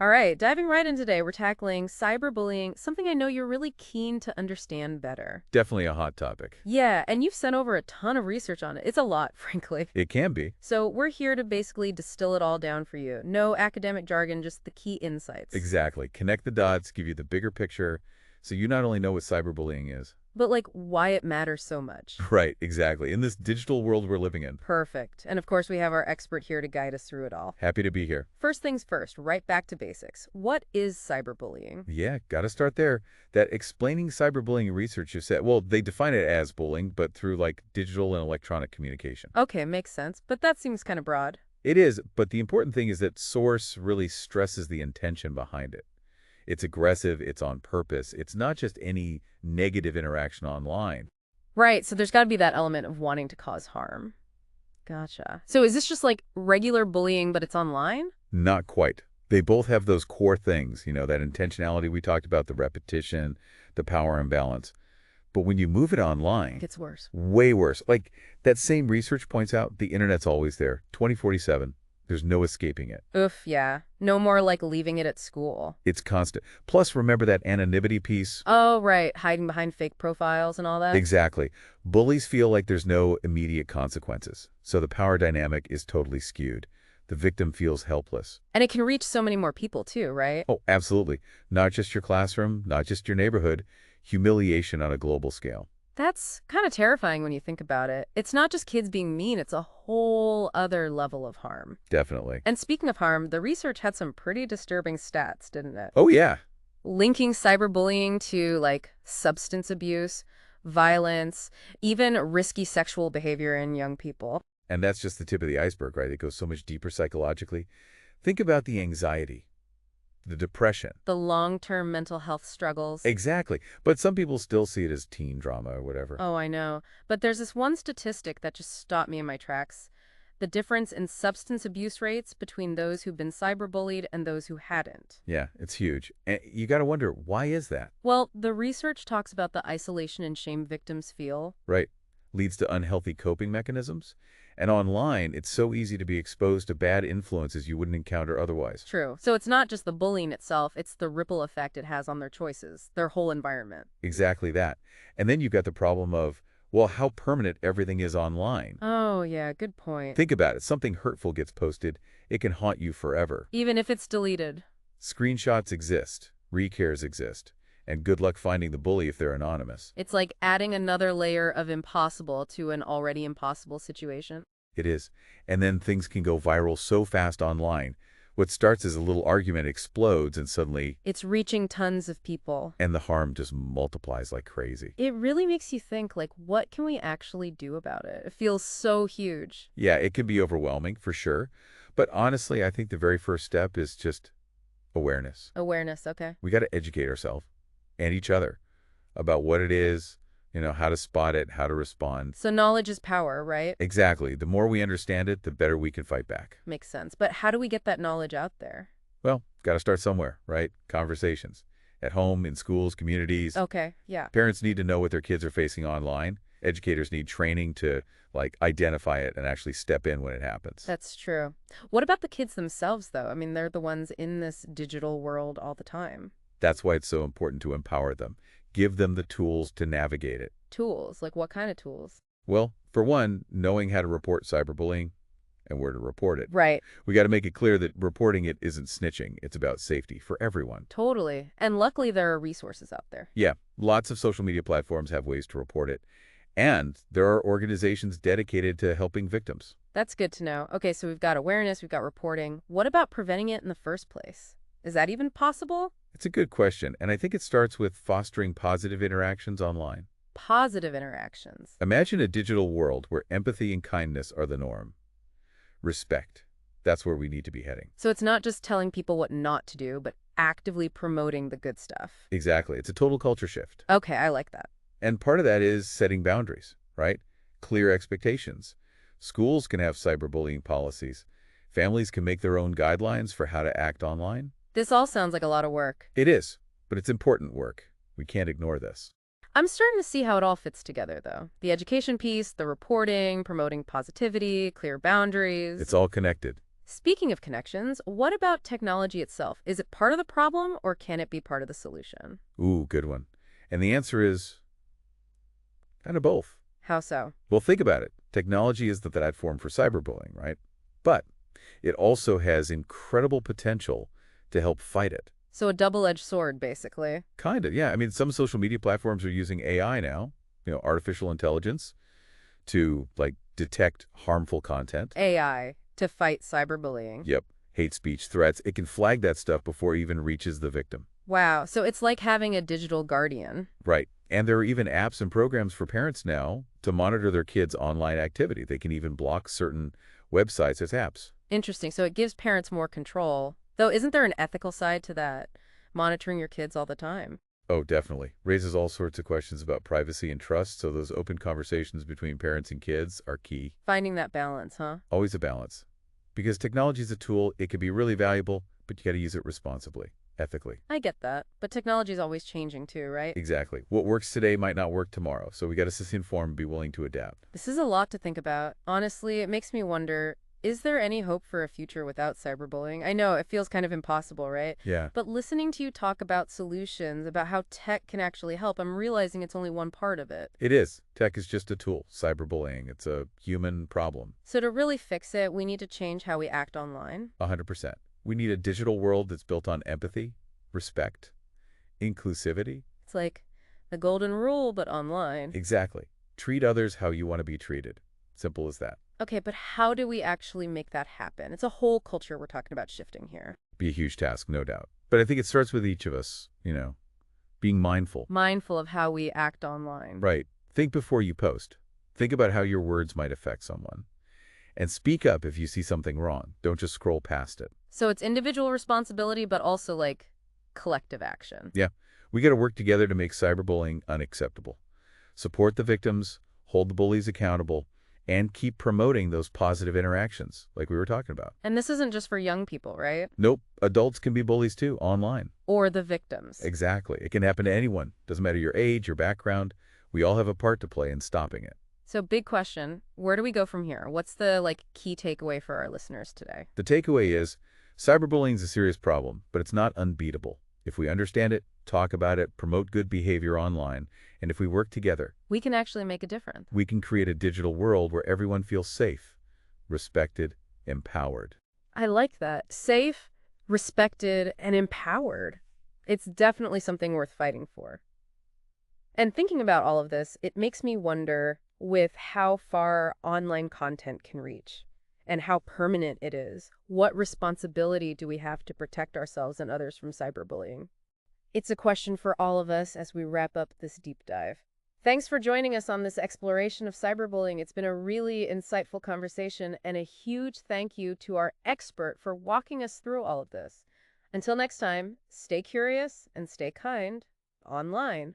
All right, diving right in today, we're tackling cyberbullying, something I know you're really keen to understand better. Definitely a hot topic. Yeah, and you've sent over a ton of research on it. It's a lot, frankly. It can be. So we're here to basically distill it all down for you. No academic jargon, just the key insights. Exactly. Connect the dots, give you the bigger picture, so you not only know what cyberbullying is. But like, why it matters so much. Right, exactly. In this digital world we're living in. Perfect. And of course, we have our expert here to guide us through it all. Happy to be here. First things first, right back to basics. What is cyberbullying? Yeah, gotta start there. That explaining cyberbullying research you said, well, they define it as bullying, but through like digital and electronic communication. Okay, makes sense, but that seems kind of broad. It is, but the important thing is that source really stresses the intention behind it. It's aggressive, it's on purpose. It's not just any negative interaction online. Right, so there's got to be that element of wanting to cause harm. Gotcha. So is this just like regular bullying, but it's online? Not quite. They both have those core things, that intentionality we talked about, the repetition, the power imbalance. But when you move it It online, gets worse. way worse. Like that same research points out, the internet's always there, 2047. There's no escaping it. Oof, yeah. No more like leaving it at school. It's constant. Plus, remember that anonymity piece? Oh, right. Hiding behind fake profiles and all that? Exactly. Bullies feel like there's no immediate consequences. So the power dynamic is totally skewed. The victim feels helpless. And it can reach so many more people too, right? Oh, absolutely. Not just your classroom, not just your neighborhood. Humiliation on a global scale. That's kind of terrifying when you think about it. It's not just kids being mean, it's a whole other level of harm. Definitely. And speaking of harm, the research had some pretty disturbing stats, didn't it? Oh, yeah. Linking cyberbullying to like substance abuse, violence, even risky sexual behavior in young people. And that's just the tip of the iceberg, right? It goes so much deeper psychologically. Think about the anxiety, the depression. The long-term mental health struggles. Exactly. But some people still see it as teen drama or whatever. Oh, I know. But there's this one statistic that just stopped me in my tracks. The difference in substance abuse rates between those who've been cyberbullied and those who hadn't. Yeah, it's huge. And you got to wonder, why is that? Well, the research talks about the isolation and shame victims feel. Right? Leads to unhealthy coping mechanisms. And online, it's so easy to be exposed to bad influences you wouldn't encounter otherwise. True. So it's not just the bullying itself, it's the ripple effect it has on their choices, their whole environment. Exactly that. And then you've got the problem of, well, how permanent everything is online. Oh, yeah, good point. Think about it. Something hurtful gets posted, it can haunt you forever. Even if it's deleted. Screenshots exist, recares exist, and good luck finding the bully if they're anonymous. It's like adding another layer of impossible to an already impossible situation. It is. And then things can go viral so fast online. What starts as a little argument explodes and suddenly, It's reaching tons of people. and the harm just multiplies like crazy. It really makes you think, like, what can we actually do about it? It feels so huge. Yeah, it can be overwhelming for sure. But honestly, I think the very first step is just awareness. Awareness, okay. We got to educate ourselves and each other about what it is, how to spot it, how to respond. So knowledge is power, right? Exactly. The more we understand it, the better we can fight back. Makes sense. But how do we get that knowledge out there? Well, got to start somewhere, right? Conversations. At home, in schools, communities. Okay, yeah. Parents need to know what their kids are facing online. Educators need training to, identify it and actually step in when it happens. That's true. What about the kids themselves, though? I mean, they're the ones in this digital world all the time. That's why it's so important to empower them. Give them the tools to navigate it. Tools? Like what kind of tools? Well, for one, knowing how to report cyberbullying and where to report it. Right. We got to make it clear that reporting it isn't snitching. It's about safety for everyone. Totally. And luckily, there are resources out there. Yeah, lots of social media platforms have ways to report it. And there are organizations dedicated to helping victims. That's good to know. Okay, so we've got awareness, we've got reporting. What about preventing it in the first place? Is that even possible? It's a good question, and I think it starts with fostering positive interactions online. Positive interactions. Imagine a digital world where empathy and kindness are the norm. Respect. That's where we need to be heading. So it's not just telling people what not to do, but actively promoting the good stuff. Exactly. It's a total culture shift. Okay, I like that. And part of that is setting boundaries, right? Clear expectations. Schools can have cyberbullying policies. Families can make their own guidelines for how to act online. This all sounds like a lot of work. It is, but it's important work. We can't ignore this. I'm starting to see how it all fits together, though. The education piece, the reporting, promoting positivity, clear boundaries. It's all connected. Speaking of connections, what about technology itself? Is it part of the problem or can it be part of the solution? Ooh, good one. And the answer is kind of both. How so? Well, think about it. Technology is the platform for cyberbullying, right? But it also has incredible potential to help fight it. So a double-edged sword, basically. Kind of, yeah. I mean, some social media platforms are using AI now, artificial intelligence, to, like, detect harmful content. AI to fight cyberbullying. Yep. Hate speech, threats. It can flag that stuff before it even reaches the victim. Wow, so it's like having a digital guardian. Right. And there are even apps and programs for parents now to monitor their kids' online activity. They can even block certain websites as apps. Interesting. So it gives parents more control. Though, isn't there an ethical side to that? Monitoring your kids all the time. Oh, definitely. Raises all sorts of questions about privacy and trust, so those open conversations between parents and kids are key. Finding that balance, huh? Always a balance. Because technology is a tool, it can be really valuable, but you got to use it responsibly, ethically. I get that. But technology is always changing too, right? Exactly. What works today might not work tomorrow, so we got to stay informed and be willing to adapt. This is a lot to think about. Honestly, it makes me wonder, is there any hope for a future without cyberbullying? I know it feels kind of impossible, right? Yeah, But listening to you talk about solutions, about how tech can actually help, I'm realizing it's only one part of it. it is. Tech is just a tool. Cyberbullying, it's a human problem. So to really fix it, we need to change how we act online. 100%. We need a digital world that's built on empathy, respect, inclusivity. It's like the golden rule, but online. Exactly. Treat others how you want to be treated. Simple as that. Okay, but how do we actually make that happen? It's a whole culture we're talking about shifting here. Be a huge task, no doubt. But I think it starts with each of us, being mindful. Mindful of how we act online. Right. Think before you post. Think about how your words might affect someone. And speak up if you see something wrong. Don't just scroll past it. So it's individual responsibility, but also like collective action. Yeah. We got to work together to make cyberbullying unacceptable. Support the victims, hold the bullies accountable, and keep promoting those positive interactions like we were talking about. And this isn't just for young people, right? Nope. Adults can be bullies too, online. Or the victims. Exactly. It can happen to anyone. Doesn't matter your age, your background. We all have a part to play in stopping it. So big question, where do we go from here? What's the key takeaway for our listeners today? The takeaway is cyberbullying is a serious problem, but it's not unbeatable. If we understand it, talk about it, promote good behavior online, and if we work together, We can actually make a difference. we can create a digital world where everyone feels safe, respected, empowered. I like that. Safe, respected, and empowered. It's definitely something worth fighting for. And thinking about all of this, it makes me wonder with how far online content can reach and how permanent it is. What responsibility do we have to protect ourselves and others from cyberbullying? It's a question for all of us as we wrap up this deep dive. Thanks for joining us on this exploration of cyberbullying. It's been a really insightful conversation, and a huge thank you to our expert for walking us through all of this. Until next time, stay curious and stay kind online.